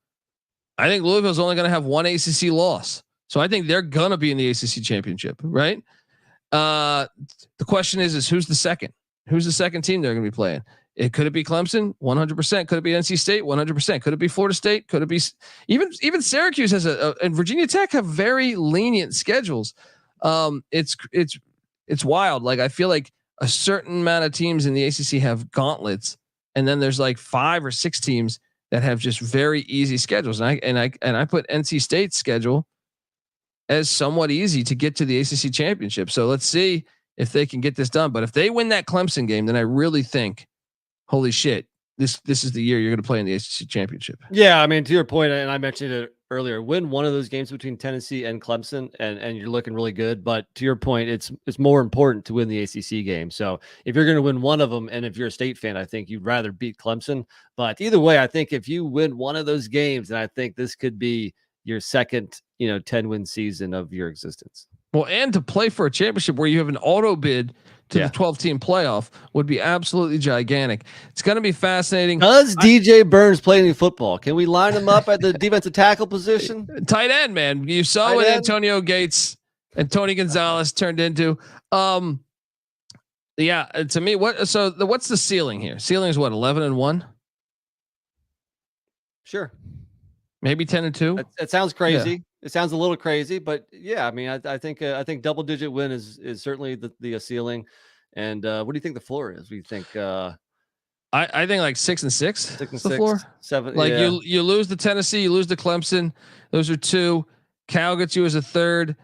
I think Louisville's only going to have 1 ACC loss. So I think they're going to be in the ACC championship, right? The question is who's the second? Who's the second team they're going to be playing? Could it be Clemson? 100%. Could it be NC State? 100%. Could it be Florida State? Could it be even Syracuse has and Virginia Tech have very lenient schedules. It's wild. Like I feel like a certain amount of teams in the ACC have gauntlets, and then there's like 5 or 6 teams that have just very easy schedules. And I put NC State's schedule as somewhat easy to get to the ACC championship. So let's see if they can get this done. But if they win that Clemson game, then I really think, holy shit, this is the year you're going to play in the ACC championship. Yeah, I mean, to your point, and I mentioned it earlier, win one of those games between Tennessee and Clemson, and you're looking really good. But to your point, it's more important to win the ACC game. So if you're going to win one of them, and if you're a State fan, I think you'd rather beat Clemson. But either way, I think if you win one of those games, then I think this could be your second, 10-win season of your existence. Well, and to play for a championship where you have an auto bid to the 12-team playoff would be absolutely gigantic. It's going to be fascinating. Does DJ Burns play any football? Can we line him up at the defensive tackle position? Tight end, man. You saw what Antonio Gates and Tony Gonzalez turned into. Yeah, to me, what's the ceiling here? Ceiling is what, 11-1? Sure. Maybe 10-2. It sounds crazy. Yeah. It sounds a little crazy, but yeah, I mean, I think double-digit win is certainly the ceiling. And what do you think the floor is? What do you think? I think like 6 and 6. 6 and the 6, floor. 7. Like yeah. you lose to Tennessee, you lose to Clemson. Those are 2. Cal gets you as a 3rd.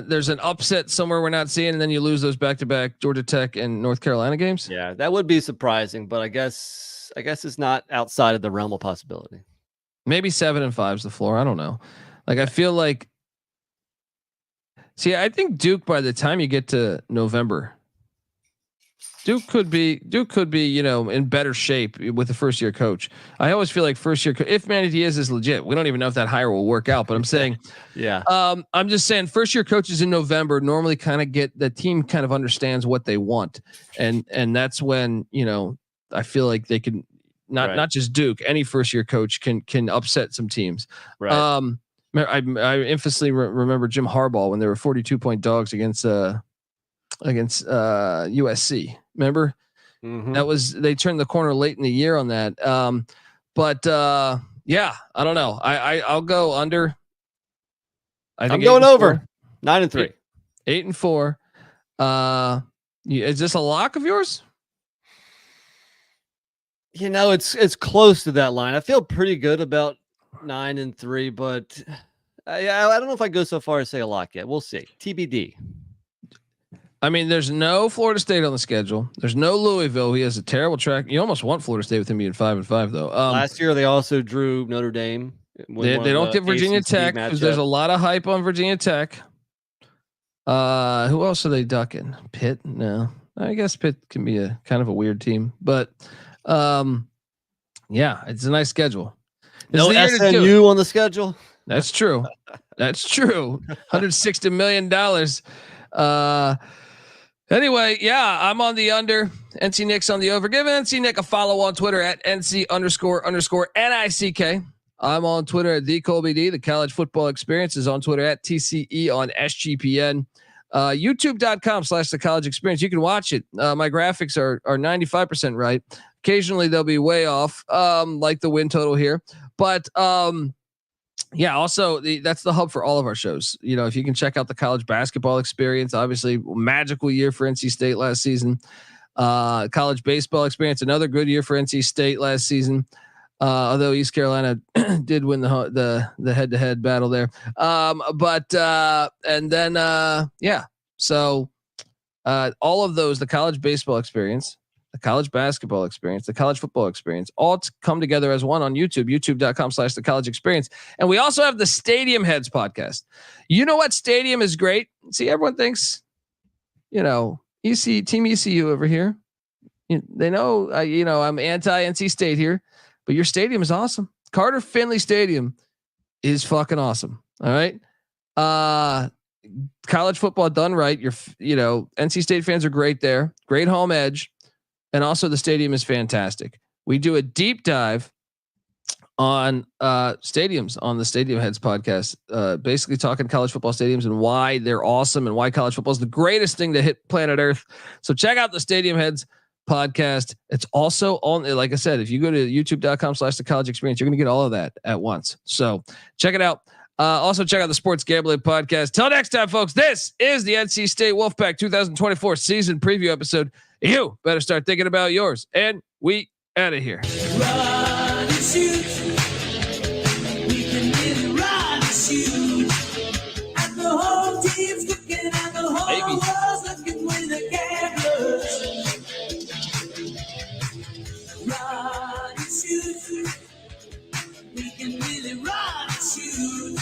There's an upset somewhere we're not seeing, and then you lose those back-to-back Georgia Tech and North Carolina games. Yeah, that would be surprising, but I guess it's not outside of the realm of possibility. Maybe 7 and 5 is the floor. I don't know. Like I feel like, I think Duke, by the time you get to November, Duke could be, in better shape with the first year coach. I always feel like first year, if Manny Diaz is legit, we don't even know if that hire will work out, but I'm saying, yeah, I'm just saying first year coaches in November normally kind of get the team kind of understands what they want. And that's when, I feel like they can not just Duke, any first year coach can upset some teams. Right. I infamously remember Jim Harbaugh when they were 42-point dogs against USC. Remember? Mm-hmm. They turned the corner late in the year on that. Yeah, I don't know. I'll go under. I'm going over 9-3, 8-4. Is this a lock of yours? It's close to that line. I feel pretty good about 9-3, but I don't know if I go so far as say a lock yet. We'll see. TBD. I mean, there's no Florida State on the schedule. There's no Louisville. He has a terrible track. You almost want Florida State with him being 5-5 though. Last year they also drew Notre Dame. They don't get Virginia Tech because there's a lot of hype on Virginia Tech. Who else are they ducking? Pitt? No, I guess Pitt can be a kind of a weird team, but yeah, it's a nice schedule. No SNU on the schedule. That's true. That's true. $160 million. Anyway, yeah, I'm on the under. NC Nick's on the over. Give NC Nick a follow on Twitter at NC__NICK. I'm on Twitter at TheColbyD. The College Football Experience is on Twitter at TCE on SGPN. YouTube.com/The College Experience. You can watch it. My graphics are 95% right. Occasionally they'll be way off, like the win total here. But yeah, also that's the hub for all of our shows. You know, if you can check out the College Basketball Experience, obviously magical year for NC State last season. College Baseball Experience, another good year for NC State last season. Although East Carolina did win the head-to-head battle there. And then yeah. So all of those, the College Baseball Experience, the College Basketball Experience, the College Football Experience, all come together as one on YouTube, youtube.com/The College Experience. And we also have the Stadium Heads podcast. You know what? Stadium is great. See, everyone thinks, Team ECU over here. They know, I'm anti-NC State here, but your stadium is awesome. Carter Finley Stadium is fucking awesome. All right. College football done right. NC State fans are great there. Great home edge. And also the stadium is fantastic. We do a deep dive on stadiums on the Stadium Heads podcast, basically talking college football stadiums and why they're awesome and why college football is the greatest thing to hit planet Earth. So check out the Stadium Heads podcast. It's also on, like I said, if you go to youtube.com/The College Experience, you're going to get all of that at once. So check it out. Also check out the Sports Gambling Podcast. Till next time, folks, this is the NC State Wolfpack 2024 season preview episode. You better start thinking about yours. And we out of here. Run and shoot. We can really run and shoot. And the whole team's looking and the whole world's looking with the cameras. Run and shoot. We can really run and shoot.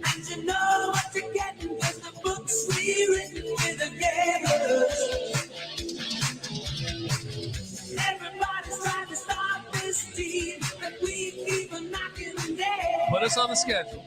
And you know what you're getting because the books we written with the cameras. Everybody's trying to stop this team, but we keep on knocking them down. Put us on the schedule.